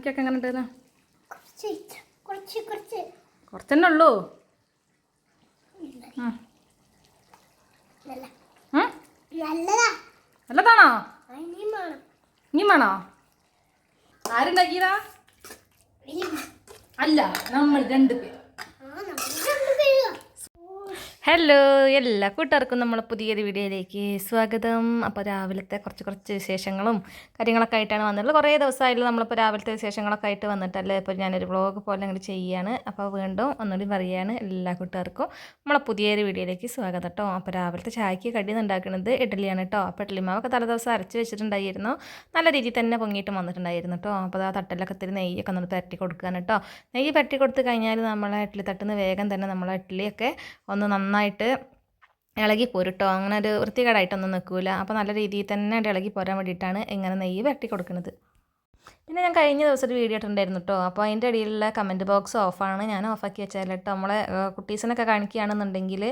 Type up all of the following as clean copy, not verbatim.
നെല്ലിക്കൊക്കെ എങ്ങനെ ഉണ്ടെന്ന്? കുറച്ചെന്നെ ഉള്ളൂ. നല്ലതാണോ? ഇനിയും വേണോ? ആരുണ്ടാക്കിയതാ? അല്ല, നമ്മൾ രണ്ടുപേർ. ഹലോ, എല്ലാ കൂട്ടുകാർക്കും നമ്മളെ പുതിയൊരു വീഡിയോയിലേക്ക് സ്വാഗതം. അപ്പോൾ രാവിലത്തെ കുറച്ച് വിശേഷങ്ങളും കാര്യങ്ങളൊക്കെ ആയിട്ടാണ് വന്നിട്ടുള്ളത്. കുറേ ദിവസമായാലും നമ്മളിപ്പോൾ രാവിലത്തെ വിശേഷങ്ങളൊക്കെ ആയിട്ട് വന്നിട്ടല്ലേ ഇപ്പോൾ ഞാനൊരു വ്ളോഗ് പോലെ അങ്ങനെ ചെയ്യുകയാണ്. അപ്പോൾ വീണ്ടും ഒന്നുകൂടി പറയുകയാണ്, എല്ലാ കൂട്ടുകാർക്കും നമ്മളെ പുതിയൊരു വീഡിയോയിലേക്ക് സ്വാഗതം കേട്ടോ. അപ്പോൾ രാവിലത്തെ ചായക്ക് കടി ഉണ്ടാക്കുന്നത് ഇഡ്ഡലിയാണ് കേട്ടോ. അപ്പോൾ ഇഡ്ഡലി മാവൊക്കെ തലേദിവസം അരച്ച് വെച്ചിട്ടുണ്ടായിരുന്നു. നല്ല രീതിയിൽ തന്നെ പൊങ്ങിയിട്ട് വന്നിട്ടുണ്ടായിരുന്നു കേട്ടോ. അപ്പോൾ ആ തട്ടിലൊക്കെ ഇത്തിരി നെയ്യൊക്കെ ഒന്ന് പരട്ടി കൊടുക്കുകയാണ് കേട്ടോ. നെയ്യ് പരട്ടി കൊടുത്ത് കഴിഞ്ഞാൽ നമ്മളെ ഇഡ്ഡലി തട്ടുന്ന വേഗം തന്നെ നമ്മളെ ഇഡ്ഡലിയൊക്കെ ഒന്ന് നന്നായിട്ട് ഇളകി പോരുട്ടോ. അങ്ങനെ ഒരു വൃത്തികേടായിട്ടൊന്നും നിൽക്കില്ല. അപ്പോൾ നല്ല രീതിയിൽ തന്നെ ഇളകി പോരാൻ വേണ്ടിയിട്ടാണ് ഇങ്ങനെ നെയ്യ് വരട്ടി കൊടുക്കുന്നത്. പിന്നെ ഞാൻ കഴിഞ്ഞ ദിവസം ഒരു വീഡിയോ ഇട്ടുണ്ടായിരുന്നു കേട്ടോ. അപ്പോൾ അതിൻ്റെ ഇടയിലുള്ള കമൻറ്റ് ബോക്സ് ഓഫാണ്. ഞാൻ ഓഫാക്കി വെച്ചാൽ കേട്ടോ. നമ്മളെ കുട്ടീസിനൊക്കെ കാണിക്കുകയാണെന്നുണ്ടെങ്കിൽ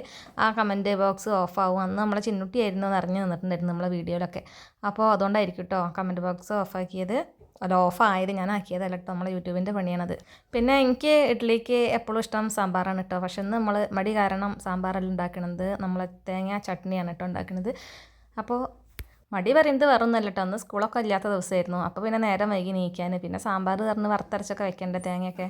ആ കമൻറ്റ് ബോക്സ് ഓഫാവും. അന്ന് നമ്മളെ ചിന്നുട്ടിയായിരുന്നു എന്ന് അറിഞ്ഞു നിന്നിട്ടുണ്ടായിരുന്നു നമ്മളെ വീഡിയോയിലൊക്കെ. അപ്പോൾ അതുകൊണ്ടായിരിക്കും കേട്ടോ കമൻറ്റ് ബോക്സ് ഓഫാക്കിയത്. അല്ല, ഓഫായത് ഞാൻ ആക്കിയതല്ല കേട്ടോ, നമ്മളെ യൂട്യൂബിൻ്റെ പണിയാണത്. പിന്നെ എനിക്ക് ഇഡ്ഡലിക്ക് എപ്പോഴും ഇഷ്ടം സാമ്പാറാണ് കേട്ടോ. പക്ഷെ ഇന്ന് നമ്മൾ മടി കാരണം സാമ്പാറല്ല ഉണ്ടാക്കുന്നത്, നമ്മൾ തേങ്ങ ചട്നിയാണ് കേട്ടോ ഉണ്ടാക്കുന്നത്. അപ്പോൾ മടി പറയുന്നത് വേറെ ഒന്നുമല്ല കേട്ടോ, അന്ന് സ്കൂളൊക്കെ ഇല്ലാത്ത ദിവസമായിരുന്നു. അപ്പോൾ പിന്നെ നേരം വൈകി നീക്കാൻ, പിന്നെ സാമ്പാർ പറഞ്ഞ് വറുത്തരച്ചൊക്കെ വെക്കേണ്ട തേങ്ങയൊക്കെ.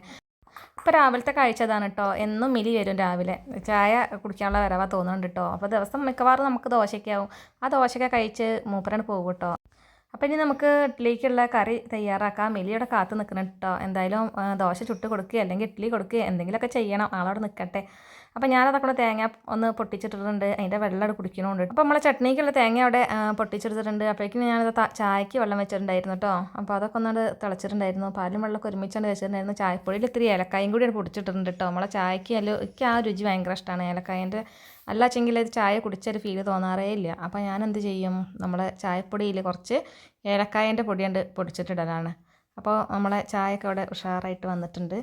ഇപ്പോൾ രാവിലത്തെ കഴിച്ചതാണ് കേട്ടോ. എന്നും മിലി വരും രാവിലെ ചായ കുടിക്കാനുള്ള വരവാ തോന്നുന്നുണ്ട് കേട്ടോ. അപ്പോൾ ദിവസം മിക്കവാറും നമുക്ക് ദോശയ്ക്കാവും. ആ ദോശയൊക്കെ കഴിച്ച് മൂപ്പരാണ് പോകും കേട്ടോ. അപ്പോൾ ഇനി നമുക്ക് ഇഡ്ഡലിക്കുള്ള കറി തയ്യാറാക്കാം. മിലിയുടെ കാത്ത് നിൽക്കണം കേട്ടോ. എന്തായാലും ദോശ ചുട്ട് കൊടുക്കുക അല്ലെങ്കിൽ ഇഡ്ഡലി കൊടുക്കുക എന്തെങ്കിലുമൊക്കെ ചെയ്യണം, ആളവിടെ നിൽക്കട്ടെ. അപ്പോൾ ഞാനതൊക്കെ തേങ്ങ ഒന്ന് പൊട്ടിച്ചിട്ടിട്ടുണ്ട്, അതിൻ്റെ വെള്ളം അവിടെ കുടിക്കണമുണ്ട്. അപ്പോൾ നമ്മളെ ചട്നിക്കുള്ള തേങ്ങ അവിടെ പൊട്ടിച്ചെടുത്തിട്ടുണ്ട്. അപ്പോഴേക്കും ഞാനത് ചായക്ക് വെള്ളം വെച്ചിട്ടുണ്ടായിരുന്നു കേട്ടോ. അപ്പോൾ അതൊക്കെ ഒന്നുകൊണ്ട് തിളച്ചിട്ടുണ്ടായിരുന്നു. പാലും വെള്ളമൊക്കെ ഒരുമിച്ചാണ് വെച്ചിട്ടുണ്ടായിരുന്നു. ചായപ്പൊടിയിൽ ഇത്തിരി ഏലക്കായും കൂടിയാണ് പൊടിച്ചിട്ടുണ്ട് കേട്ടോ. നമ്മളെ ചായക്ക് എനിക്ക് ആ രുചി ഭയങ്കര ഇഷ്ടമാണ് ഏലക്കായൻ്റെ. അല്ലാച്ചെങ്കിൽ അത് ചായ കുടിച്ചൊരു ഫീല് തോന്നാറേ ഇല്ല. അപ്പോൾ ഞാൻ എന്ത് ചെയ്യും, നമ്മളെ ചായപ്പൊടിയിൽ കുറച്ച് ഏലക്കായൻ്റെ പൊടിയുണ്ട് പൊടിച്ചിട്ടിടലാണ്. അപ്പോൾ നമ്മളെ ചായയൊക്കെ അവിടെ ഉഷാറായിട്ട് വന്നിട്ടുണ്ട്.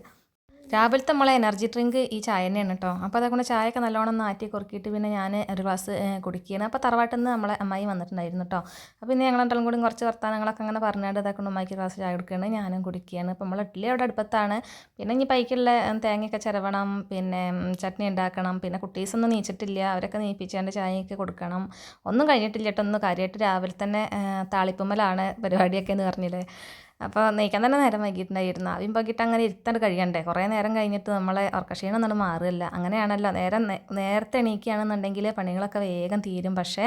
രാവിലത്തെ നമ്മളെ എനർജി ഡ്രിങ്ക് ഈ ചായ തന്നെയാണ് കേട്ടോ. അപ്പോൾ അതുകൊണ്ട് ചായയൊക്കെ നല്ലോണം നാറ്റി കുറുക്കിയിട്ട് പിന്നെ ഞാൻ ഒരു ഗ്ലാസ് കുടിക്കുകയാണ്. അപ്പോൾ തറവാട്ടിൽ നിന്ന് നമ്മളെ അമ്മായി വന്നിട്ടുണ്ടായിരുന്നു കേട്ടോ. അപ്പോൾ പിന്നെ ഞങ്ങളെല്ലാം കൂടി കുറച്ച് വർത്താനങ്ങളൊക്കെ അങ്ങനെ പറഞ്ഞിട്ട് ഇതാക്കൊണ്ട് അമ്മായിക്ക് ഗ്ലാസ് ചായ കൊടുക്കുകയാണ്, ഞാനും കുടിക്കുകയാണ്. അപ്പോൾ നമ്മൾ ഇഡ്ഡലി അവിടെ അടുപ്പത്താണ്. പിന്നെ ഇനി പൈക്കുള്ള തേങ്ങയൊക്കെ ചിരവണം, പിന്നെ ചട്നി ഉണ്ടാക്കണം. പിന്നെ കുട്ടീസൊന്നും നീച്ചിട്ടില്ല, അവരൊക്കെ നീപ്പിച്ചാണ്ട് ചായയൊക്കെ കൊടുക്കണം. ഒന്നും കഴിഞ്ഞിട്ടില്ല കേട്ടോ. ഒന്ന് കാര്യമായിട്ട് രാവിലെ തന്നെ താളിപ്പുമ്മലാണ് പരിപാടിയൊക്കെ എന്ന് പറഞ്ഞില്ലേ. അപ്പോൾ നെയ്ക്കാൻ തന്നെ നേരം വൈകിട്ടുണ്ടായിരുന്നു. ആദ്യം പോയിട്ട് അങ്ങനെ ഇരുത്താണ്ട് കഴിയണ്ടേ. കുറേ നേരം കഴിഞ്ഞിട്ട് നമ്മളെ ഉറക്കക്ഷീണം ഒന്നും മാറില്ല. അങ്ങനെയാണല്ലോ, നേരത്തെ എണീക്കുകയാണെന്നുണ്ടെങ്കിൽ പണികളൊക്കെ വേഗം തീരും. പക്ഷേ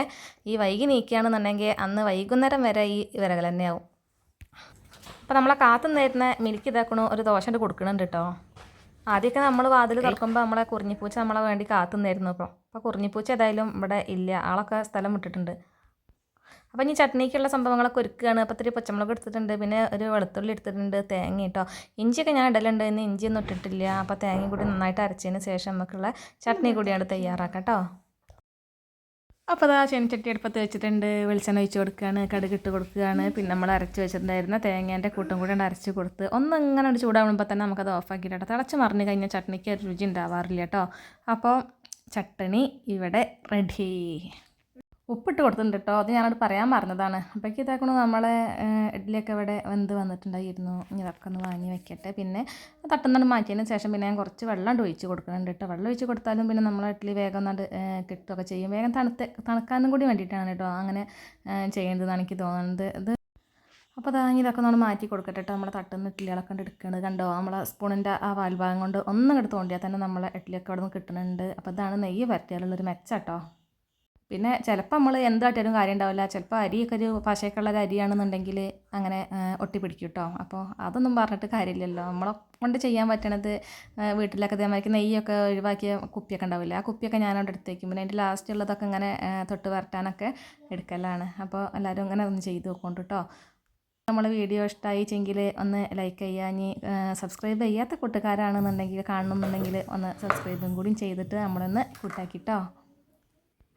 ഈ വൈകി നീക്കുകയാണെന്നുണ്ടെങ്കിൽ അന്ന് വൈകുന്നേരം വരെ ഈ വിറകൽ തന്നെയാവും. അപ്പോൾ നമ്മളെ കാത്തു നേരുന്ന മിൽക്ക് ഇതാക്കണു ഒരു ദോശ കൊടുക്കണുണ്ട് കേട്ടോ. ആദ്യമൊക്കെ നമ്മൾ വാതിൽ തുറക്കുമ്പോൾ നമ്മളെ കുറിഞ്ഞിപ്പൂച്ച നമ്മളെ വേണ്ടി കാത്തു നേരുന്നു. അപ്പോൾ കുറിഞ്ഞിപ്പൂച്ച ഏതായാലും ഇവിടെ ഇല്ല, ആളൊക്കെ സ്ഥലം വിട്ടിട്ടുണ്ട്. അപ്പോൾ ഇനി ചട്നിക്കുള്ള സംഭവങ്ങളൊക്കെ ഒരുക്കുകയാണ്. അപ്പോൾ ഇത്തിരി പച്ചമുളക് എടുത്തിട്ടുണ്ട്, പിന്നെ ഒരു വെളുത്തുള്ളി എടുത്തിട്ടുണ്ട്, തേങ്ങ കേട്ടോ. ഇഞ്ചിയൊക്കെ ഞാൻ ഇടലുണ്ട്, ഇന്ന് ഇഞ്ചിയൊന്നും ഇട്ടിട്ടില്ല. അപ്പോൾ തേങ്ങയും കൂടി നന്നായിട്ട് അരച്ചതിന് ശേഷം നമുക്കുള്ള ചട്നി കൂടിയാണ് തയ്യാറാക്കാം കേട്ടോ. അപ്പോൾ അതാ ചെനിച്ചട്ടി അടുപ്പത്ത് വെച്ചിട്ടുണ്ട്, വെളിച്ചെണ്ണ ഒഴിച്ച് കൊടുക്കുകയാണ്, കടുക് ഇട്ട് കൊടുക്കുകയാണ്. പിന്നെ നമ്മൾ അരച്ച് വെച്ചിട്ടുണ്ടായിരുന്ന തേങ്ങേൻ്റെ കൂട്ടും കൂടി അരച്ച് കൊടുത്ത് ഒന്ന് ഇങ്ങനെ ഒരു ചൂടാവുമ്പോൾ തന്നെ നമുക്കത് ഓഫാക്കിയിട്ട് കേട്ടോ. തിളച്ച് മറിഞ്ഞ് കഴിഞ്ഞാൽ ചട്നിക്ക് ഒരു രുചി ഉണ്ടാവാറില്ല കേട്ടോ. അപ്പോൾ ചട്ടണി ഇവിടെ റെഡി. ഉപ്പിട്ട് കൊടുത്തിട്ടുണ്ട് കേട്ടോ, അത് ഞാനോട് പറയാൻ പറഞ്ഞതാണ്. അപ്പോഴേക്ക് ഇതാക്കണം നമ്മളെ ഇഡ്ഡലിയൊക്കെ ഇവിടെ വെന്ത് വന്നിട്ടുണ്ടായിരുന്നു. ഇനി ഇതൊക്കെ ഒന്ന് വാങ്ങി വെക്കട്ടെ. പിന്നെ തട്ടുന്നത് മാറ്റിയതിന് ശേഷം പിന്നെ ഞാൻ കുറച്ച് വെള്ളം ഒഴിച്ച് കൊടുക്കുന്നുണ്ട് കേട്ടോ. വെള്ളം ഒഴിച്ച് കൊടുത്താലും പിന്നെ നമ്മളെ ഇഡ്ഡലി വേഗം ഒന്നാണ്ട് കിട്ടുകയൊക്കെ ചെയ്യും. വേഗം തണുക്കാനും കൂടി വേണ്ടിയിട്ടാണ് കേട്ടോ അങ്ങനെ ചെയ്യുന്നതെന്നാണ് എനിക്ക് തോന്നുന്നത്. ഇത് അപ്പോൾ അതാ ഇതൊക്കെ നമ്മൾ മാറ്റി കൊടുക്കട്ടെ കേട്ടോ. നമ്മളെ തട്ടുന്ന ഇഡ്ഡലികളൊക്കെ കൊണ്ട് എടുക്കുന്നത് കണ്ടോ. നമ്മളെ സ്പൂണിൻ്റെ ആ വാൽഭാഗം കൊണ്ട് ഒന്നും എടുത്ത് തോണ്ടിയാൽ തന്നെ നമ്മളെ ഇഡ്ഡലിയൊക്കെ അവിടെ നിന്ന് കിട്ടുന്നുണ്ട്. അപ്പോൾ അതാണ് നെയ്യ് പരത്തിയാലുള്ളൊരു മെച്ചം കേട്ടോ. പിന്നെ ചിലപ്പോൾ നമ്മൾ എന്തായിട്ടാലും കാര്യം ഉണ്ടാവില്ല. ചിലപ്പോൾ അരിയൊക്കെ ഒരു പശയൊക്കെയുള്ള അരിയാണെന്നുണ്ടെങ്കിൽ അങ്ങനെ ഒട്ടിപ്പിടിക്കും കേട്ടോ. അപ്പോൾ അതൊന്നും പറഞ്ഞിട്ട് കാര്യമില്ലല്ലോ. നമ്മളെ കൊണ്ട് ചെയ്യാൻ പറ്റണത് വീട്ടിലൊക്കെ അതേമാതിരി നെയ്യൊക്കെ ഒഴിവാക്കിയ കുപ്പിയൊക്കെ ഉണ്ടാവില്ല, ആ കുപ്പിയൊക്കെ ഞാനവിടെ എടുത്ത് വയ്ക്കും. പിന്നെ അതിൻ്റെ ലാസ്റ്റ് ഉള്ളതൊക്കെ ഇങ്ങനെ തൊട്ട് വരട്ടാനൊക്കെ എടുക്കലാണ്. അപ്പോൾ എല്ലാവരും ഇങ്ങനെ ഒന്ന് ചെയ്ത് നോക്കൊണ്ട് കേട്ടോ. നമ്മൾ വീഡിയോ ഇഷ്ടമായിച്ചെങ്കിൽ ഒന്ന് ലൈക്ക് ചെയ്യുക. ഇനി സബ്സ്ക്രൈബ് ചെയ്യാത്ത കൂട്ടുകാരാണെന്നുണ്ടെങ്കിൽ കാണണമെന്നുണ്ടെങ്കിൽ ഒന്ന് സബ്സ്ക്രൈബും കൂടിയും ചെയ്തിട്ട് നമ്മളൊന്ന് കൂട്ടാക്കിട്ടോ.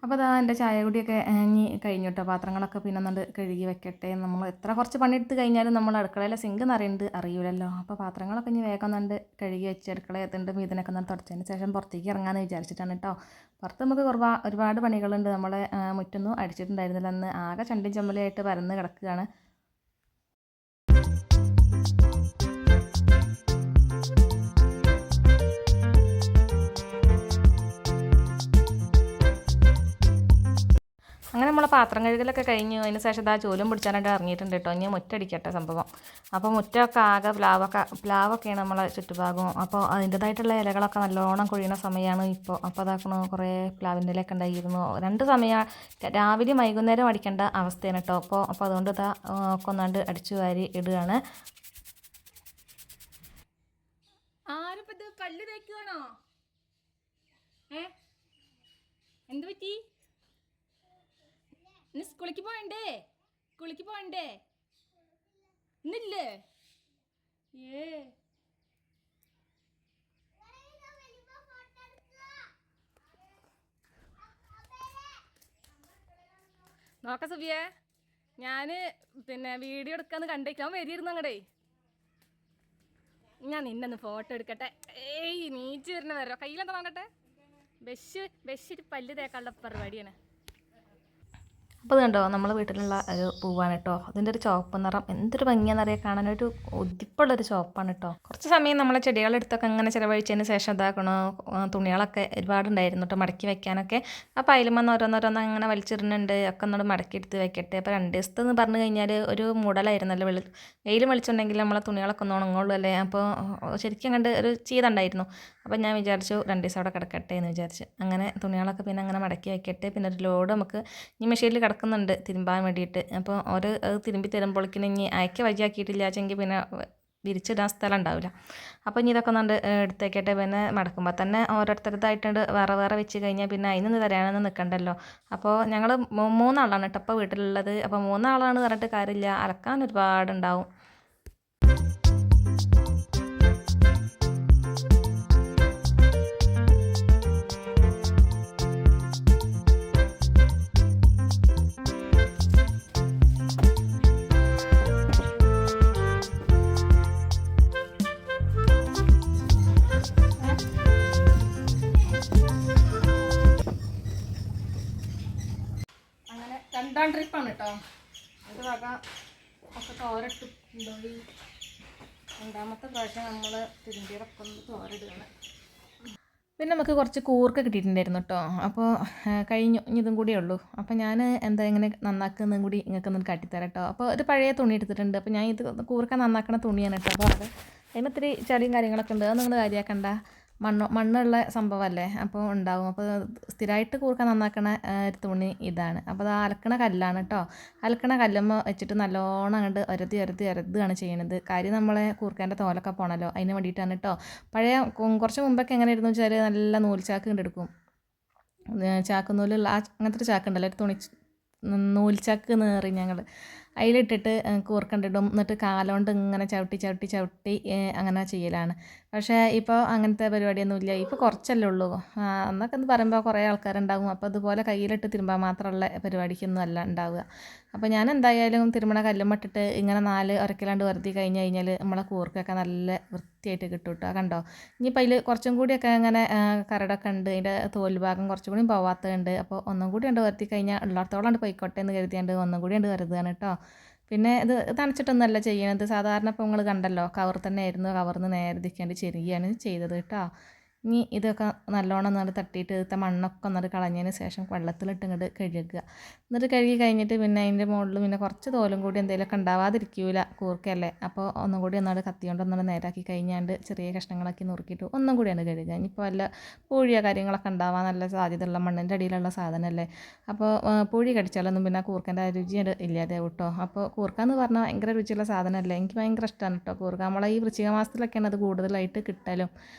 അപ്പോൾ അതാ എൻ്റെ ചായ കൂടിയൊക്കെ ഇനി കഴിഞ്ഞു കേട്ടോ. പാത്രങ്ങളൊക്കെ പിന്നെ ഒന്നുകൊണ്ട് കഴുകി വെക്കട്ടെ. നമ്മൾ എത്ര കുറച്ച് പണിയെടുത്ത് കഴിഞ്ഞാലും നമ്മൾ അടുക്കളയിലെ സിങ്ക് നിറയുന്നത് അറിയില്ലല്ലോ. അപ്പോൾ പാത്രങ്ങളൊക്കെ ഇനി വേഗം ഒന്നുകൊണ്ട് കഴുകി വെച്ച് അടുക്കളയത്തുണ്ട് ഇതിനൊക്കെ ഒന്ന് തുടച്ചതിന് ശേഷം പുറത്തേക്ക് ഇറങ്ങാമെന്ന് വിചാരിച്ചിട്ടാണ് കേട്ടോ. പുറത്ത് നമുക്ക് ഒരുപാട് പണികളുണ്ട്. നമ്മളെ മുറ്റൊന്നും അടിച്ചിട്ടുണ്ടായിരുന്നില്ല, അന്ന് ആകെ ചണ്ടിയും ചമ്മലായിട്ട് പരന്ന് കിടക്കുകയാണ്. പാത്രം കഴുകലൊക്കെ കഴിഞ്ഞു. അതിന് ശേഷം ഇതാ ചൂലും പിടിച്ചാനായിട്ട് ഇറങ്ങിയിട്ടുണ്ട് കേട്ടോ. ഇനി മുറ്റടിക്കട്ടെ സംഭവം. അപ്പോൾ മുറ്റമൊക്കെ ആകെ പ്ലാവൊക്കെയാണ് നമ്മളെ ചുറ്റുഭാഗവും. അപ്പോൾ അതിൻ്റേതായിട്ടുള്ള ഇലകളൊക്കെ നല്ലോണം കൊഴിയുന്ന സമയമാണ് ഇപ്പോൾ. അപ്പോൾ അതാക്കണോ കുറേ പ്ലാവിൻ്റെ ഇലയൊക്കെ ഉണ്ടായിരുന്നു. 2 സമയം രാവിലെയും വൈകുന്നേരം അടിക്കേണ്ട അവസ്ഥയാണ് കേട്ടോ. അപ്പോൾ അതുകൊണ്ട് ഇതാ ഒക്കെ ഒന്നാണ്ട് അടിച്ചു വാരി ഇടുകയാണ്. ആരിപ്പോ ഇത് പല്ല് തേക്കുവാണോ? എന്ത് പറ്റി? ഇന്ന് സ്കൂളിക്ക് പോകണ്ടേ? ഇന്നില്ലേ? നോക്ക സുബിയെ, ഞാന് പിന്നെ വീഡിയോ എടുക്കാന്ന് കണ്ടേക്കാൻ വരിയിരുന്നു അങ്ങടേ. ഞാൻ നിന്നൊന്ന് ഫോട്ടോ എടുക്കട്ടെ. നീച്ച് വരുന്ന വരോ. കയ്യിലെന്താ നോക്കട്ടെ. ബെഷ് പല്ല് തേക്കാനുള്ള പരിപാടിയാണ്. അപ്പോൾ കണ്ടോ നമ്മൾ വീട്ടിലുള്ള ഒരു പൂവാണ് കേട്ടോ. അതിൻ്റെ ഒരു ചുവപ്പ് നിറം എന്തൊരു ഭംഗിയാണെന്നറിയാൻ കാണാനൊരു ഒതിപ്പുള്ളൊരു ചുവപ്പാണ് കേട്ടോ. കുറച്ച് സമയം നമ്മളെ ചെടികളെടുത്തൊക്കെ അങ്ങനെ ചിലവഴിച്ചതിന് ശേഷം ഇതാക്കണോ തുണികളൊക്കെ ഒരുപാടുണ്ടായിരുന്നു കേട്ടോ മടക്കി വെക്കാനൊക്കെ. അപ്പോൾ അതിലും വന്ന് ഓരോന്നോരോന്ന് അങ്ങനെ വലിച്ചിടുന്നുണ്ട്. ഒക്കെ ഒന്നോട് മടക്കി എടുത്ത് വെക്കട്ടെ. അപ്പോൾ 2 ദിവസത്തെന്ന് പറഞ്ഞു കഴിഞ്ഞാൽ ഒരു മൂടലായിരുന്നല്ലോ. വെയിലും വെളിച്ചുണ്ടെങ്കിൽ നമ്മളെ തുണികളൊക്കെ ഒന്ന് ഉണങ്ങുള്ളൂ അല്ലേ. അപ്പോൾ ശരിക്കും കണ്ട് ഒരു ചീതുണ്ടായിരുന്നു. അപ്പോൾ ഞാൻ വിചാരിച്ചു 2 ദിവസം അവിടെ കിടക്കട്ടെ എന്ന് വിചാരിച്ച് അങ്ങനെ തുണികളൊക്കെ പിന്നെ അങ്ങനെ മടക്കി വെക്കട്ടെ. പിന്നെ ഒരു ലോഡ് നമുക്ക് ഈ മെഷീനിൽ കിടക്കുന്നുണ്ട് തിരുമ്പാൻ വേണ്ടിയിട്ട്. അപ്പോൾ അത് തിരുമ്പി തരുമ്പോഴേക്കിനും ഇനി അയക്ക് വഴിയാക്കിയിട്ടില്ല വെച്ചെങ്കിൽ പിന്നെ വിരിച്ചിടാൻ സ്ഥലം ഉണ്ടാവില്ല. അപ്പോൾ ഇനി ഇതൊക്കെ ഒന്നുണ്ട് എടുത്തേക്കട്ടെ. പിന്നെ മടക്കുമ്പോൾ തന്നെ ഓരോരുത്തരത്തായിട്ടുണ്ട് വേറെ വെച്ച് കഴിഞ്ഞാൽ പിന്നെ അതിനൊന്ന് തരാനൊന്നും നിൽക്കണ്ടല്ലോ. അപ്പോൾ ഞങ്ങൾ 3 ആളാണ് കേട്ടോ ഇപ്പോൾ വീട്ടിലുള്ളത്. അപ്പോൾ 3 ആളാണ് പറഞ്ഞിട്ട് കാര്യമില്ല, അലക്കാൻ ഒരുപാടുണ്ടാവും. അങ്ങനെ 2ാം ട്രിപ്പാണ് കേട്ടോ. അത് വക ഒക്കെ തോരട്ട് കൊണ്ടുപോയി 2ാമത്തെ പ്രാവശ്യം നമ്മൾ തിരുമ്പിയതൊക്കെ ഒന്ന് തോരടുകയാണ്. പിന്നെ നമുക്ക് കുറച്ച് കൂർക്ക കിട്ടിയിട്ടുണ്ടായിരുന്നു കേട്ടോ. അപ്പോൾ കഴിഞ്ഞു, ഇനി ഇതും കൂടിയേ ഉള്ളൂ. അപ്പോൾ ഞാൻ എങ്ങനെ നന്നാക്കുന്നതും കൂടി നിങ്ങൾക്കൊന്ന് കാട്ടിത്തരാം കേട്ടോ. അപ്പോൾ ഒരു പഴയ തുണി എടുത്തിട്ടുണ്ട്. അപ്പോൾ ഞാൻ ഇത് കൂർക്ക നന്നാക്കണ തുണിയാണ് കേട്ടോ. അപ്പോൾ അത് അതിന് ഒത്തിരി ചളിയും കാര്യങ്ങളൊക്കെ ഉണ്ട്. അത് നിങ്ങൾ കാര്യമാക്കണ്ട. മണ്ണുള്ള സംഭവമല്ലേ, അപ്പോൾ ഉണ്ടാവും. അപ്പോൾ സ്ഥിരമായിട്ട് കൂർക്ക നന്നാക്കണ ഒരു തുണി ഇതാണ്. അപ്പോൾ അത് അലക്കണ കല്ലാണ് കേട്ടോ. അലക്കണ കല്ലുമ്പോൾ വെച്ചിട്ട് നല്ലോണം അങ്ങോട്ട് ഒരതുകയാണ് ചെയ്യണത്. കാര്യം നമ്മളെ കൂർക്കേൻ്റെ തോലൊക്കെ പോകണമല്ലോ, അതിന് വേണ്ടിയിട്ടാണ് കേട്ടോ. കുറച്ച് മുമ്പൊക്കെ എങ്ങനെയായിരുന്നു വെച്ചാൽ നല്ല നൂൽച്ചാക്ക് കണ്ടെടുക്കും. ചാക്കുന്നൂലുള്ള അങ്ങനത്തെ ഒരു ചാക്കുണ്ടല്ലോ, ഒരു നൂൽച്ചാക്ക് എന്ന് പറയും ഞങ്ങൾ. അതിലിട്ടിട്ട് കൂർക്കണ്ടിടും. എന്നിട്ട് കാലുകൊണ്ട് ഇങ്ങനെ ചവിട്ടി അങ്ങനെ ചെയ്യലാണ്. പക്ഷേ ഇപ്പോൾ അങ്ങനത്തെ പരിപാടിയൊന്നുമില്ല. ഇപ്പോൾ കുറച്ചല്ലേ ഉള്ളൂ. അന്നൊക്കെ എന്ന് പറയുമ്പോൾ കുറേ ആൾക്കാരുണ്ടാകും. അപ്പോൾ അതുപോലെ കയ്യിലിട്ട് തിരുമ്പാൻ മാത്രമുള്ള പരിപാടിക്കൊന്നും അല്ല ഉണ്ടാവുക. അപ്പോൾ ഞാൻ എന്തായാലും തിരുമണ കല്ലുമ്മട്ടിട്ട് ഇങ്ങനെ 4 ഉരക്കലാണ്ട് വരുത്തി കഴിഞ്ഞാൽ നമ്മളെ കൂർക്കൊക്കെ നല്ല വൃത്തിയായിട്ട് കിട്ടും കേട്ടോ. കണ്ടോ, ഇനിയിപ്പോൾ അതിൽ കുറച്ചും കൂടിയൊക്കെ അങ്ങനെ കരടൊക്കെ ഉണ്ട്. അതിൻ്റെ തോൽ ഭാഗം കുറച്ചും കൂടി പോവാത്തതുണ്ട്. അപ്പോൾ ഒന്നും കൂടി ഉണ്ട് വരുത്തി കഴിഞ്ഞാൽ ഉള്ളിടത്തോളം പോയിക്കോട്ടെ എന്ന് കരുതിയാണ്ട് ഒന്നും കൂടി ഉണ്ട് കരുതുകയാണ് കേട്ടോ. പിന്നെ ഇത് തണച്ചിട്ടൊന്നുമല്ല ചെയ്യണത്. സാധാരണ ഇപ്പോൾ നിങ്ങൾ കണ്ടല്ലോ കവർ തന്നെ ആയിരുന്നു. കവറിന്ന് നേരെ ദിക്കാണ്ട് ചെരുകയാണ് ചെയ്തത് കേട്ടോ. ഇനി ഇതൊക്കെ നല്ലോണം നല്ല തട്ടിയിട്ട് ഇത്തെ മണ്ണൊക്കെ ഒന്നത് കളഞ്ഞതിന് ശേഷം വെള്ളത്തിലിട്ട് ഇങ്ങോട്ട് കഴുകുക. എന്നിട്ട് കഴുകി കഴിഞ്ഞിട്ട് പിന്നെ അതിൻ്റെ മുകളിൽ പിന്നെ കുറച്ച് തോലും കൂടി എന്തെങ്കിലുമൊക്കെ ഉണ്ടാവാതിരിക്കൂല, കൂർക്കയല്ലേ. അപ്പോൾ ഒന്നും കൂടി ഒന്നാട് കത്തിയോണ്ട് ഒന്നാട് നേരാക്കി കഴിഞ്ഞാണ്ട് ചെറിയ കഷ്ണങ്ങളാക്കി നുറുക്കിയിട്ട് ഒന്നും കൂടിയാണ് കഴുകുക. ഇനിയിപ്പോൾ വല്ല പൂഴിയോ കാര്യങ്ങളൊക്കെ ഉണ്ടാവാൻ നല്ല സാധ്യതയുള്ള മണ്ണിൻ്റെ അടിയിലുള്ള സാധനമല്ലേ. അപ്പോൾ പൂഴി കടിച്ചാലൊന്നും പിന്നെ കൂർക്കൻ്റെ രുചി ഇല്ലാതെ കേട്ടോ. അപ്പോൾ കൂർക്ക എന്ന് പറഞ്ഞാൽ ഭയങ്കര രുചിയുള്ള സാധനമല്ലേ. എനിക്ക് ഭയങ്കര ഇഷ്ടമാണ് കേട്ടോ കൂർക്ക. നമ്മളെ ഈ വൃശ്ചിക മാസത്തിലൊക്കെയാണ് അത് കൂടുതലായിട്ട് കിട്ടലും.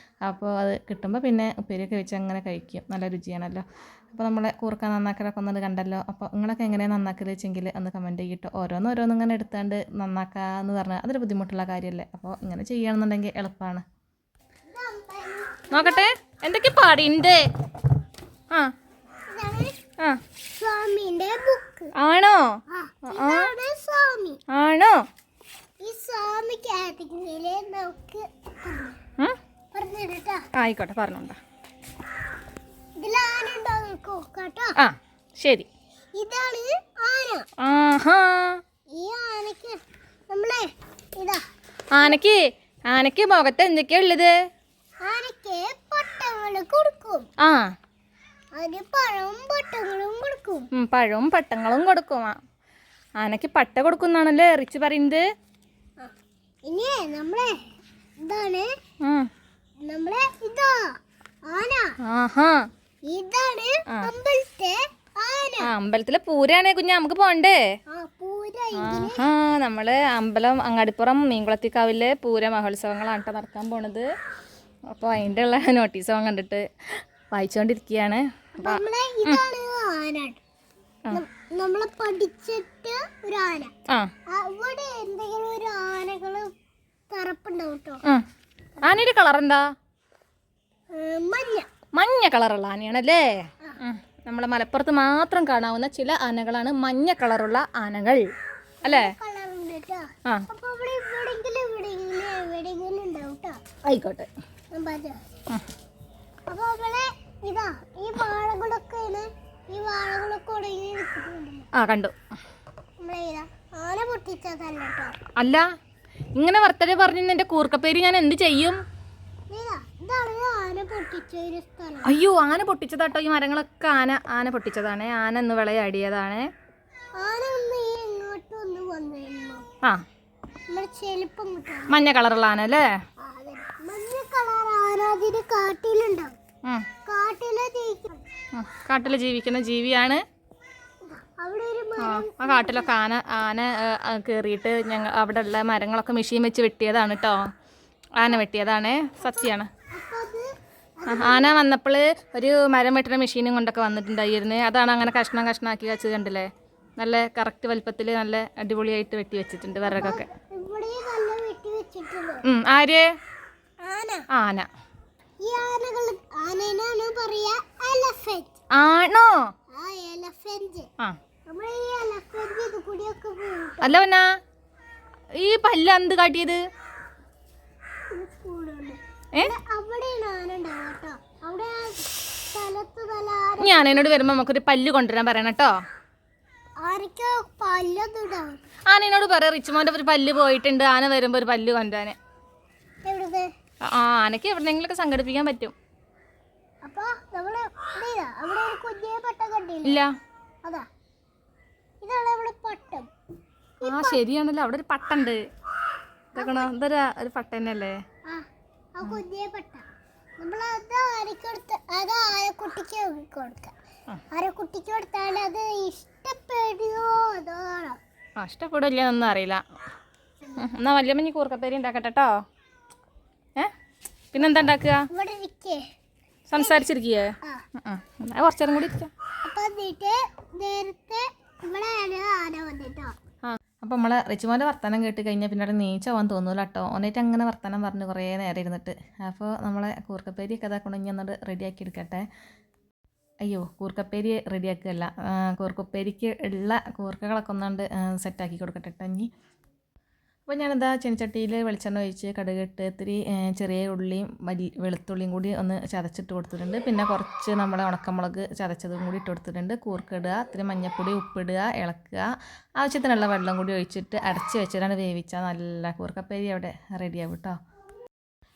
അപ്പോൾ അത് കിട്ടുമ്പോൾ പിന്നെ ഉപ്പേരിയൊക്കെ വെച്ച് അങ്ങനെ കഴിക്കും, നല്ല രുചിയാണല്ലോ. അപ്പോൾ നമ്മളെ കൂർക്ക നന്നാക്കലൊക്കെ ഒന്നത് കണ്ടല്ലോ. അപ്പോൾ നിങ്ങളൊക്കെ എങ്ങനെയാണ് നന്നാക്കൽ വെച്ചെങ്കിൽ ഒന്ന് കമൻറ്റ് ചെയ്തിട്ട് ഓരോന്നും ഇങ്ങനെ എടുത്താണ്ട് നന്നാക്കാമെന്ന് പറഞ്ഞാൽ അതൊരു ബുദ്ധിമുട്ടുള്ള കാര്യമല്ലേ. അപ്പോൾ ഇങ്ങനെ ചെയ്യുകയാണെന്നുണ്ടെങ്കിൽ എളുപ്പമാണ്. നോക്കട്ടെ എന്തൊക്കെ പാടിണ്ട്. ആണോ ആണോ ആയിക്കോട്ടെ പറഞ്ഞോണ്ടാ. ആ ശരി. ഇതാണ് ആന. ആഹാ, ഈ ആനക്ക് നമ്മളെ ഇതാ ആനക്ക് മുഖത്ത് എന്തൊക്കെയാ ഉള്ളത്? ആനക്ക് പൊട്ടങ്ങള് കൊടുക്കും. ആ അതിന് പഴവും പട്ടങ്ങളും കൊടുക്കും. പഴവും പട്ടങ്ങളും കൊടുക്കും. ആനക്ക് പട്ട കൊടുക്കുന്നാണല്ലേ റിച്ച് പറയുന്നത്. ഇനി നമ്മളെ ഇതാണ് ഉം. നമ്മളെ ഇതാ ആന. ആഹാ ഇതാണ് അമ്പലത്തെ ആന. അമ്പലത്തിലെ പൂരാണേ കുഞ്ഞ, നമുക്ക് പോണ്ടേ? പൂര ആഹാ, നമ്മള് അമ്പലം അങ്ങാടിപ്പുറം മീൻകുളത്തിക്കാവിലെ പൂര മഹോത്സവങ്ങളാണ് കേട്ടോ നടക്കാൻ പോണത്. അപ്പോൾ അതിൻ്റെ ഉള്ള നോട്ടീസ് കണ്ടിട്ട് വായിച്ചുകൊണ്ടിരിക്കുകയാണ്. നമ്മളെ ഇതാണ് ആന. നമ്മളെ പഠിച്ചിട്ട് ഒരു ആന. അവിടെ എന്തെങ്കിലും ഒരു ആനകള് തറപ്പുണ്ടാവും കേട്ടോ. ആനയുടെ കളർ എന്താ? മഞ്ഞ. മഞ്ഞ കളറുള്ള ആനയാണല്ലേ. നമ്മളെ മലപ്പുറത്ത് മാത്രം കാണാവുന്ന ചില ആനകളാണ് മഞ്ഞ കളറുള്ള ആനകൾ അല്ലേ? കളറുണ്ട് കേട്ടോ. ആ അപ്പൊ ഇവിടെ എവിടെയെങ്കിലും ഉണ്ടാവും കേട്ടോ. ആയിക്കോട്ടെ. അപ്പൊ അവിടെ ഇതാ ഈ വാഴകളൊക്കെ ഉടങ്ങി നിൽക്കുന്നുണ്ട്. കണ്ടു. നമ്മളെ ഇതാ ആന പൊട്ടിച്ചതല്ല കേട്ടോ. അല്ല, ഇങ്ങനെ വർത്തനെ പറഞ്ഞു എൻ്റെ കൂർക്കപ്പേര് ഞാൻ എന്ത് ചെയ്യും? ഇതാണ് ആന പൊട്ടിച്ച ഒരു സ്ഥലം. അയ്യോ, ആന പൊട്ടിച്ചതാട്ടോ ഈ മരങ്ങളൊക്കെ. ആന പൊട്ടിച്ചതാണ്. ആന ഒന്ന് വിളയാടിയതാണ്. ആന ഒന്ന് ഇങ്ങോട്ടൊന്ന് വന്നിരുന്നു. ചെലുപ്പം മഞ്ഞ കളറുള്ള ആന അല്ലേ? മഞ്ഞ കളർ ആന അതിന് കാട്ടിലുണ്ടാവും. കാട്ടില് ജീവിക്കുന്ന ജീവിയാണ്. അവിടെ ഒരു ആ കാട്ടിലൊക്കെ ആന കയറിയിട്ട് ഞങ്ങൾ അവിടെ ഉള്ള മരങ്ങളൊക്കെ മെഷീൻ വെച്ച് വെട്ടിയതാണ് കേട്ടോ. ആന വെട്ടിയതാണ്, സത്യമാണ്. ആന വന്നപ്പോൾ ഒരു മരം വെട്ടുന്ന മെഷീനും കൊണ്ടൊക്കെ വന്നിട്ടുണ്ടായിരുന്നു. അതാണ് അങ്ങനെ കഷ്ണാക്കി വെച്ച് കണ്ടില്ലേ. നല്ല കറക്റ്റ് വലുപ്പത്തിൽ നല്ല അടിപൊളിയായിട്ട് വെട്ടി വെച്ചിട്ടുണ്ട് വിറകൊക്കെ. ആര്? ആന. ഈ ആനകളാണ് പറയാ എലഫന്റ്. ആണോ? എലഫന്റ്. അല്ല പിന്നെ ഈ പല്ല് എന്ത് കാട്ടിയത്? ഞാൻ എന്നോട് വരുമ്പോ നമുക്കൊരു പല്ല് കൊണ്ടുവരാൻ പറയണം കേട്ടോ. ആനയോട് പറയാം റിച്ചുമോന്റെ ഒരു പല്ല് പോയിട്ടുണ്ട്, ആന വരുമ്പോ ഒരു പല്ല് കൊണ്ടുവരാന്. ആനക്ക് എവിടെന്നെങ്കിലൊക്കെ സംഘടിപ്പിക്കാൻ പറ്റും. ഇല്ല. ശരിയാണല്ലോ, അവിടെ ഒരു പട്ടുണ്ട്. എന്തൊരു ഒരു പട്ട തന്നെയല്ലേ? ഇഷ്ടപ്പെടില്ല ഒന്നും അറിയില്ല. എന്നാ വല്യമ്മ കൂർക്കപ്പേരി ഉണ്ടാക്കട്ടെ കേട്ടോ. പിന്നെന്താ ഉണ്ടാക്കുക? സംസാരിച്ചിരിക്കേ? കുറച്ചേരം കൂടി ഇരിക്കാം. അപ്പം നമ്മളെ റിച്ചുമോൻ്റെ വർത്തമാനം കേട്ട് കഴിഞ്ഞാൽ പിന്നെ അവിടെ നീച്ച പോകാൻ തോന്നൂല കേട്ടോ. ഓനായിട്ട് അങ്ങനെ വർത്തമാനം പറഞ്ഞ് കുറേ നേരം ഇരുന്നിട്ട്. അപ്പോൾ നമ്മളെ കൂർക്കപ്പേരിയൊക്കെ ഇതാ കൊണ്ടുപോയി ഒന്നുകൊണ്ട് റെഡിയാക്കി എടുക്കട്ടെ. അയ്യോ, കൂർക്കപ്പേരി റെഡിയാക്കുകയല്ല, കൂർക്കപ്പേരിക്ക് ഉള്ള കൂർക്കകളൊക്കെ ഒന്നുകൊണ്ട് സെറ്റാക്കി കൊടുക്കട്ടെ കേട്ടോ. ഇനി അപ്പോൾ ഞാനിതാ ചെനിച്ചട്ടിയിൽ വെളിച്ചെണ്ണ ഒഴിച്ച് കടുകിട്ട് ഇത്തിരി ചെറിയ ഉള്ളിയും വെളുത്തുള്ളിയും കൂടി ഒന്ന് ചതച്ചിട്ട് കൊടുത്തിട്ടുണ്ട്. പിന്നെ കുറച്ച് നമ്മുടെ ഉണക്കമുളക് ചതച്ചതും കൂടി ഇട്ട് കൊടുത്തിട്ടുണ്ട്. കൂർക്കിടുക, ഇത്തിരി മഞ്ഞൾപ്പൊടി, ഉപ്പിടുക, ഇളക്കുക, ആവശ്യത്തിനുള്ള വെള്ളം കൂടി ഒഴിച്ചിട്ട് അടച്ച് വെച്ചിട്ടാണ് വേവിച്ചാൽ നല്ല കൂർക്കപ്പേരി അവിടെ റെഡിയാവും കേട്ടോ.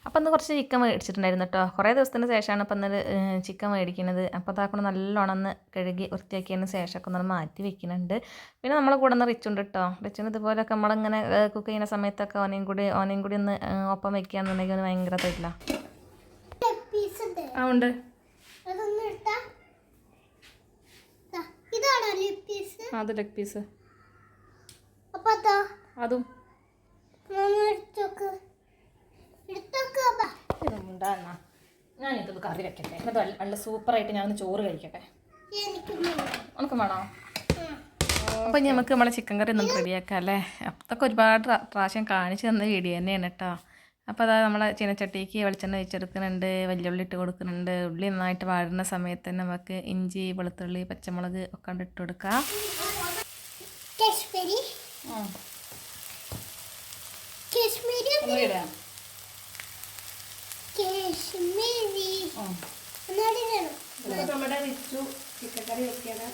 അപ്പം ഇന്ന് കുറച്ച് ചിക്കൻ മേടിച്ചിട്ടുണ്ടായിരുന്നു കേട്ടോ. കുറേ ദിവസത്തിന് ശേഷമാണ് ഇപ്പം ഇന്നലെ ചിക്കൻ മേടിക്കുന്നത്. അപ്പോൾ അതാക്കണം നല്ലോണം ഒന്ന് കഴുകി വൃത്തിയാക്കിയതിന് ശേഷമൊക്കെ ഒന്ന് മാറ്റി വെക്കുന്നുണ്ട്. പിന്നെ നമ്മളെ കൂടെ ഒന്ന് റിച്ചുണ്ട് കേട്ടോ. റിച്ചിന് ഇതുപോലെയൊക്കെ നമ്മളിങ്ങനെ കുക്ക് ചെയ്യുന്ന സമയത്തൊക്കെ ഓനെയും കൂടി ഒന്ന് ഒപ്പം വെക്കുകയാണെന്നുണ്ടെങ്കിൽ ഒന്ന് ഭയങ്കര തരില്ല. ഉണ്ട്. അത് ലെഗ് പീസ്. അതും ഞാനിത് കറി വെക്കട്ടെ. എന്നിട്ട് നല്ല സൂപ്പറായിട്ട് ഞാനൊന്ന് ചോറ് കഴിക്കട്ടെ. നമുക്ക് വേണോ? അപ്പം നമുക്ക് നമ്മളെ ചിക്കൻ കറി ഒന്ന് റെഡിയാക്കാം അല്ലേ. അതൊക്കെ ഒരുപാട് പ്രാവശ്യം കാണിച്ചു തന്ന വീഡിയോ തന്നെയാണ് കേട്ടോ. അപ്പോൾ അതാ നമ്മളെ ചീനച്ചട്ടിക്ക് വെളിച്ചെണ്ണ ഒഴിച്ചെടുക്കുന്നുണ്ട്, വലിയുള്ളി ഇട്ട് കൊടുക്കുന്നുണ്ട്. ഉള്ളി നന്നായിട്ട് വാടുന്ന സമയത്ത് തന്നെ നമുക്ക് ഇഞ്ചി, വെളുത്തുള്ളി, പച്ചമുളക് ഒക്കെ ഇട്ട് കൊടുക്കാം. നമ്മുടെ റിച്ചു ചിക്കൻ കറി വെക്കാണ്.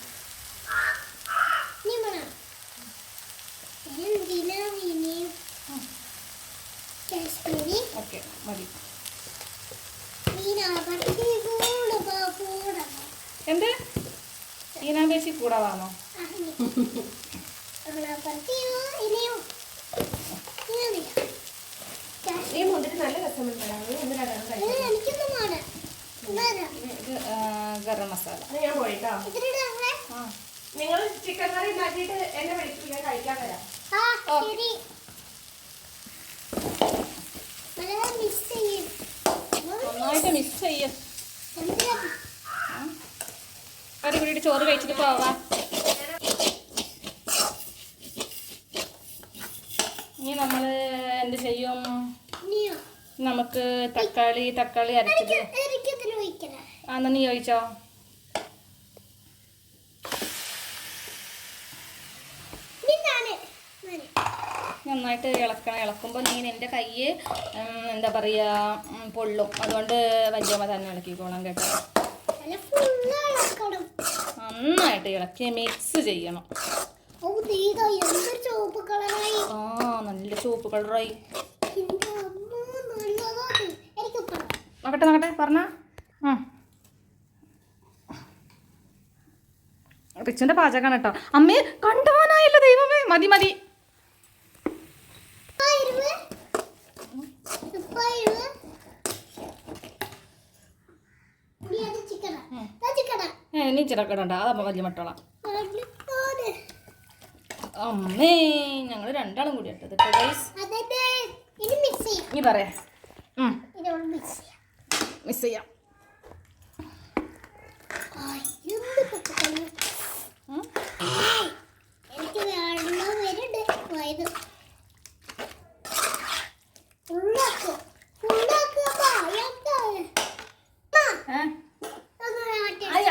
ഓക്കെ മതി. എന്ത് ഈനാമ്പേശി കൂടാവാണോ? ഗരം മസാല. ഞാൻ പോയിട്ടോ. നിങ്ങൾ ചിക്കൻ കറി ഉണ്ടാക്കിയിട്ട് എന്നെ വിളിക്കും, ഞാൻ കഴിക്കാൻ വരാം. നന്നായിട്ട് മിക്സ് ചെയ്യും. കറി കൂടിയിട്ട് ചോറ് കഴിച്ചിട്ട് പോവാ. ഇനി നമ്മൾ എന്ത് ചെയ്യും? നമുക്ക് തക്കാളി അരച്ചത്. എന്നാ നീ ചോദിച്ചോ. നന്നായിട്ട് ഇളക്കുമ്പോൾ നീ എൻ്റെ കൈ എന്താ പറയുക പൊള്ളും. അതുകൊണ്ട് വലിയമ്മ തന്നെ ഇളക്കിക്കോളാം കേട്ടോ. നന്നായിട്ട് ഇളക്കി മിക്സ് ചെയ്യണം. നല്ല ചുവപ്പ് കളറായി. നോക്കട്ടെ പറഞ്ഞ റിച്ചുന്റെ പാചകമാണ് കേട്ടോ. അമ്മേ കണ്ടുപോകാനായല്ലോ ദൈവമേ. മതി നീ ചിറക്കടണ്ട, അതമ്മ വലിയ മട്ടോളാം. അമ്മേ ഞങ്ങൾ രണ്ടാളും കൂടി ഇട്ടത്. നീ പറയാ മിസ് ചെയ്യാം.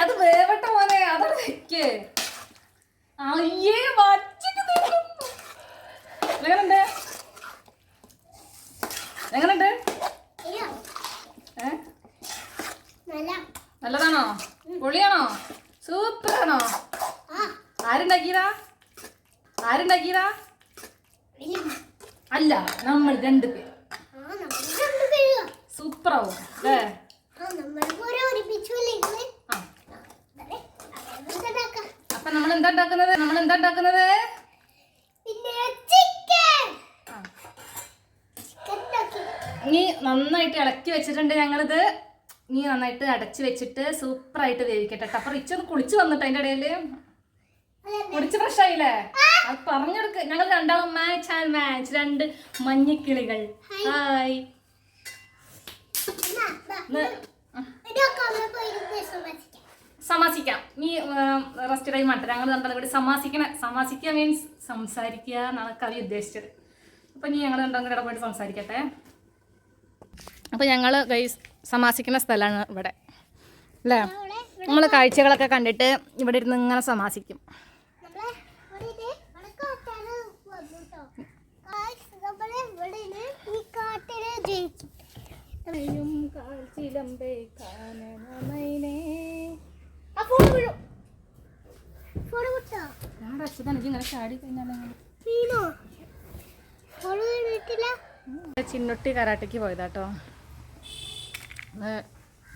അത് വേവട്ട മോനെ, അതോടെ വെക്ക്. അയ്യേ എങ്ങനുണ്ട്? നല്ലതാണോ? പൊളിയാണോ? സൂപ്പറാണോ? ആരുണ്ടാക്കിയതാ? അല്ല, നമ്മൾ രണ്ടുപേരും. സൂപ്പറാവും അല്ലേ? അപ്പൊ നമ്മൾ എന്താ ഉണ്ടാക്കുന്നത്? ഇനി നന്നായിട്ട് ഇളക്കി വെച്ചിട്ടുണ്ട് ഞങ്ങളിത്. ഇനി നന്നായിട്ട് അടച്ചു വെച്ചിട്ട് സൂപ്പറായിട്ട് വേവിക്കട്ടെ. അപ്പൊ റിച്ച് ഒന്ന് കുളിച്ച് വന്നിട്ട് അതിന്റെ ഇടയില് കുളിച്ച് ഫ്രഷ് ആയില്ലേ? അത് പറഞ്ഞെടുക്ക്. ഞങ്ങൾ രണ്ടാളും മാച്ച് രണ്ട് മഞ്ഞക്കിളികൾ. ഹായ്. സമാസിക്കാം. നീ റെസ്റ്റ് ടൈം ആട്ടെ. ഞങ്ങൾ രണ്ടാളും കൂടി സമാസിക്കുക മീൻസ് സംസാരിക്കുക എന്നാണ് കവി ഉദ്ദേശിച്ചത്. അപ്പം നീ ഞങ്ങൾ രണ്ടാളും കൂടെ പോയിട്ട് സംസാരിക്കട്ടെ. അപ്പോൾ ഞങ്ങൾ സമാസിക്കുന്ന സ്ഥലമാണ് ഇവിടെ അല്ലേ? നമ്മൾ കാഴ്ചകളൊക്കെ കണ്ടിട്ട് ഇവിടെ ഇരുന്ന് ഇങ്ങനെ സമാസിക്കും. ഇങ്ങനെ ചാടി കഴിഞ്ഞാൽ ചിന്നുട്ടി കരാട്ടയ്ക്ക് പോയതാട്ടോ.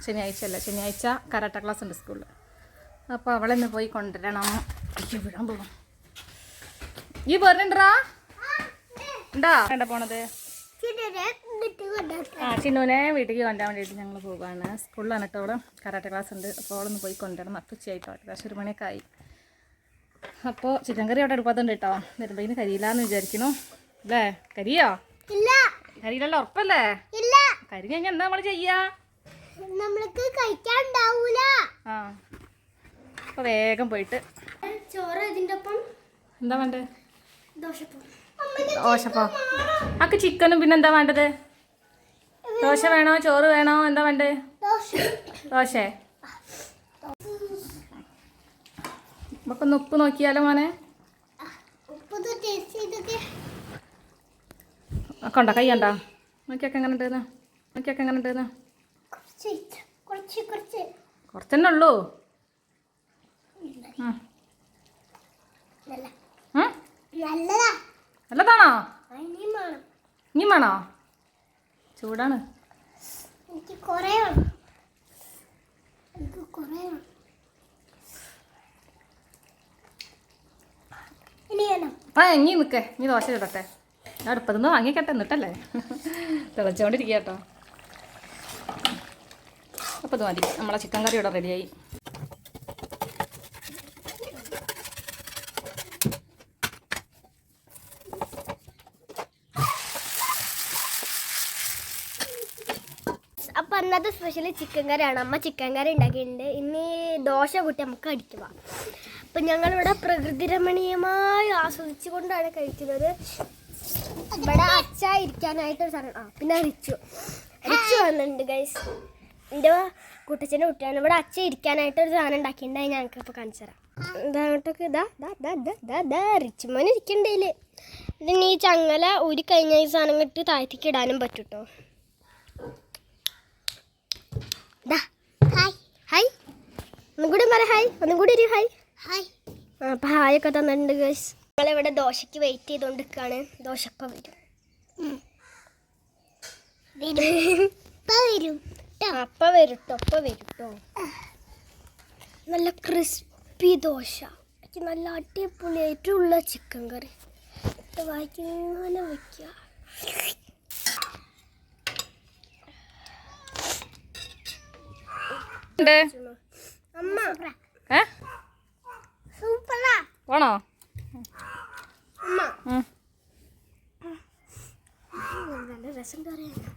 ശനിയാഴ്ച കരാട്ട ക്ലാസ് ഉണ്ട് സ്കൂളിൽ. അപ്പോൾ അവളെ ഒന്ന് പോയി കൊണ്ടുവരണം. വിടാൻ പോകും. ഈ പോരണ്ടാ ഉണ്ടാ വേണ്ട പോണത്? ചിന്നുവിനെ വീട്ടിലേക്ക് കൊണ്ടുവരാൻ വേണ്ടിയിട്ട് ഞങ്ങൾ പോവുകയാണ്. സ്കൂളിലാണ് കേട്ടോ. അവിടെ കരാട്ട ക്ലാസ് ഉണ്ട്. അപ്പോൾ അവളൊന്ന് പോയി കൊണ്ടുവരണം. നട്ടുച്ചയായിട്ടോ, ഏകദേശം 1 മണിയൊക്കെ ആയി. അപ്പോൾ ചിക്കൻ കറി അവിടെ അടുപ്പത്തുണ്ട് കേട്ടോ. വരുമ്പോഴേന് കരിയില്ലാന്ന് വിചാരിക്കുന്നു അല്ലേ? കരിയോ? കരിയില്ലല്ലോ, ഉറപ്പല്ലേ? കരി കഴിഞ്ഞാൽ എന്താ നമ്മൾ ചെയ്യാ? നമ്മൾക്ക് കഴിക്കാൻ ഉണ്ടാവൂല. അപ്പൊ വേഗം പോയിട്ട് ചോറ് ഇതിന്റെ ഒപ്പം എന്താ വേണ്ടത്? ദോശപ്പോ. അക്ക് ചിക്കനും പിന്നെ എന്താ വേണ്ടത്? ദോശ വേണോ ചോറ് വേണോ? എന്താ വേണ്ടത്? ദോശ. നമുക്കൊന്ന് ഉപ്പ് നോക്കിയാലോ മോനെ? കൊണ്ടോ കൈ കണ്ടോ? നോക്കിയൊക്കെ എങ്ങനെ ഉണ്ടെന്ന്? കുറച്ചെന്നെ ഉള്ളൂ. നല്ലതാണോ? ഇനി വേണോ? ചൂടാണ്. എണ്ണിയണം. ആ ഇനി നിൽക്കേ, ഇനി ദോശ ഇടട്ടെ. ഞാൻ അടുപ്പത്തുനിന്ന് വാങ്ങിക്കട്ടെ എന്നിട്ടല്ലേ. തിളച്ചുകൊണ്ടിരിക്കുക കേട്ടോ. അപ്പോൾ ഇത് മതി, നമ്മളെ ചിക്കൻ കറി ഇവിടെ റെഡിയായി. അപ്പം അന്നത്തെ സ്പെഷ്യൽ ചിക്കൻ കറിയാണ്. അമ്മ ചിക്കൻ കറി ഉണ്ടാക്കിയിട്ടുണ്ട്. ഇനി ദോശ കൂട്ടി നമുക്ക് അടിക്കുക. അപ്പം ഞങ്ങളിവിടെ പ്രകൃതി രമണീയമായി ആസ്വദിച്ചു കൊണ്ടാണ് കഴിക്കുന്നത്. ഇവിടെ അച്ഛ ഇരിക്കാനായിട്ടൊരു സാധനം. പിന്നെ റിച്ചു വന്നിട്ടുണ്ട് ഗൈസ്. എൻ്റെ കൂട്ടച്ഛൻ്റെ കുട്ടിയാണ്. ഇവിടെ അച്ഛ ഇരിക്കാനായിട്ടൊരു സാധനം ഉണ്ടാക്കിയിട്ടുണ്ടായി. ഞങ്ങൾക്കിപ്പോൾ കാണിച്ചു തരാം. ഇതായിട്ടൊക്കെ ഇതാ റിച്ചുമോൻ ഇരിക്കണ്ടേല്. ഇതിന് ഈ ചങ്ങല ഊരി കഴിഞ്ഞ ഈ സാധനം കിട്ടി താഴ്ത്തിക്ക് ഇടാനും പറ്റും കേട്ടോ. ഹായ് ഹായ് ഒന്നും കൂടി പറ. ഹായ് ഒന്നും കൂടി ഒരു ഹായ് ഹായ്. അപ്പം ഹായ് ഒക്കെ തന്നിട്ടുണ്ട് ഗൈസ്. ഞങ്ങളിവിടെ ദോശയ്ക്ക് വെയിറ്റ് ചെയ്തുകൊണ്ടിരിക്കുകയാണ്. ദോശ ഇപ്പം വരും. അപ്പം വരും കേട്ടോ. നല്ല ക്രിസ്പി ദോശ, നല്ല അടിപൊളിയായിട്ടുള്ള ചിക്കൻ കറി വായിക്കിങ്ങനെ വയ്ക്കുക. അമ്മ സൂപ്പറാ പോണോ? അമ്മ നല്ല രസം കറിയാണ്.